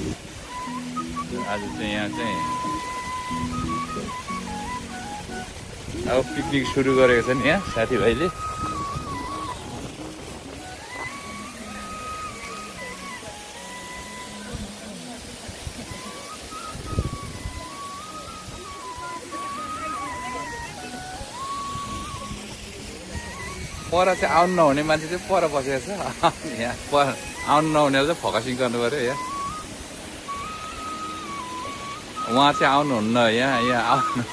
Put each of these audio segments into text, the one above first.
आज चाहिँ यहाँ चाहिँ अब पिकनिक सुरु गरेको छ नि यहाँ साथीभाइले। पर चाहिँ आउनु नहुने मान्छे चाहिँ पर बसेको छ यहाँ। पर आउनु नहुनेलाई चाहिँ फोकसिङ गर्नु पर्यो यहाँ। उहाँ चाहिँ आउनुहुन्न यहाँ आउनु।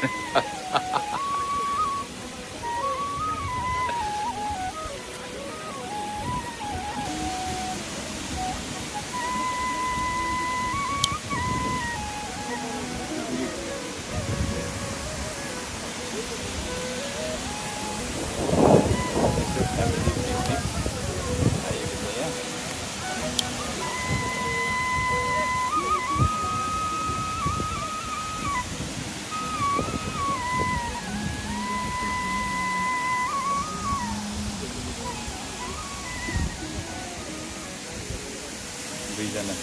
दुईजना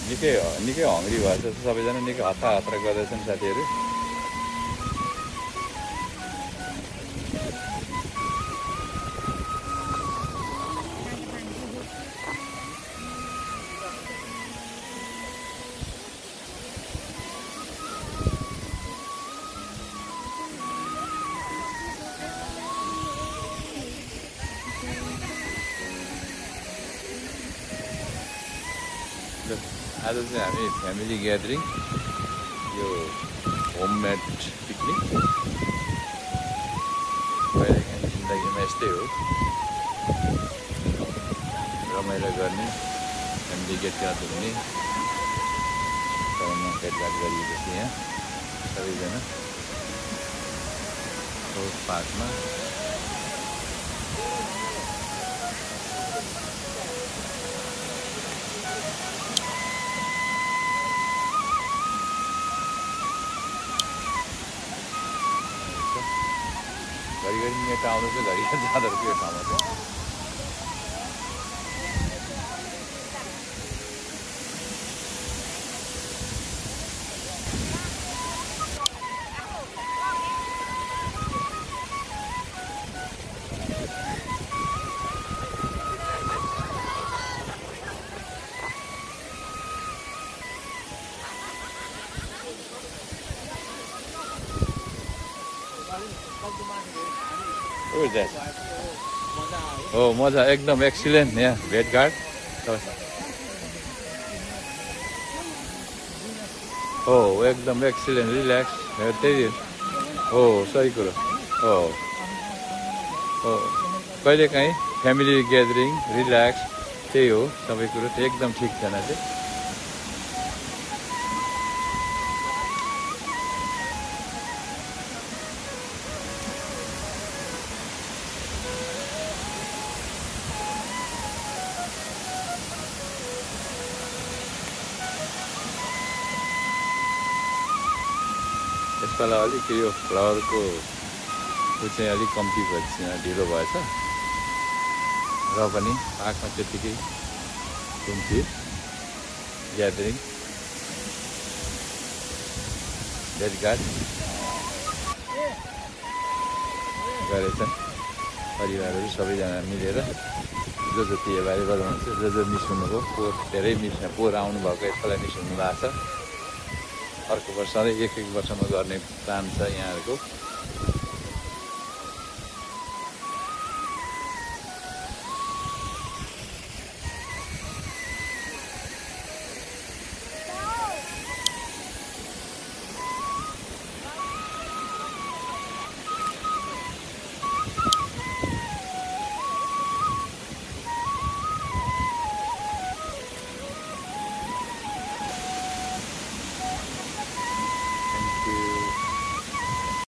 निकै हङ्ग्री भएछ सबैजना, निकै हतार गर्दैछन् साथीहरू। आज चाहिँ हामी फ्यामिली ग्यादरिङ, यो होममेड पिकनिक। कहिलेकाहीँ जिन्दगीमा यस्तै हो, रमाइलो गर्ने, फ्यामिली गेट टुगेदर हुने। सबैमा भेटघाट गरिएको यहाँ सबैजना पार्कमा। घरिघरि नेट आउँदैछ, घरिघरि जाँदो रहेछ यो ठाउँमा चाहिँ। हो मजा एकदम एक्सिलेन्ट यहाँ भेटघाट। हो एकदम एक्सिलेन्ट, रिल्याक्स त्यही हो, सही कुरो हो। हो कहिलेकाहीँ फ्यामिली ग्यादरिङ, रिल्याक्स त्यही हो, सबै कुरो एकदम ठिक छैन चाहिँ। यसपालि अलिक यो फ्लावरको चाहिँ अलिक कम्ती ढिलो भएछ र पनि पार्कमा त्यतिकै घुमफिर ग्यादरिङ भेटघाट गरेछन् परिवारहरू सबैजना मिलेर। जो जति एभाइलेबल हुनुहुन्छ, जो मिस हुनुभयो, पोहोर धेरै मिस, पोहोर आउनुभएको यसपालि मिस हुनु भएको छ। अर्को वर्ष एक वर्षमा गर्ने प्लान छ यहाँहरूको।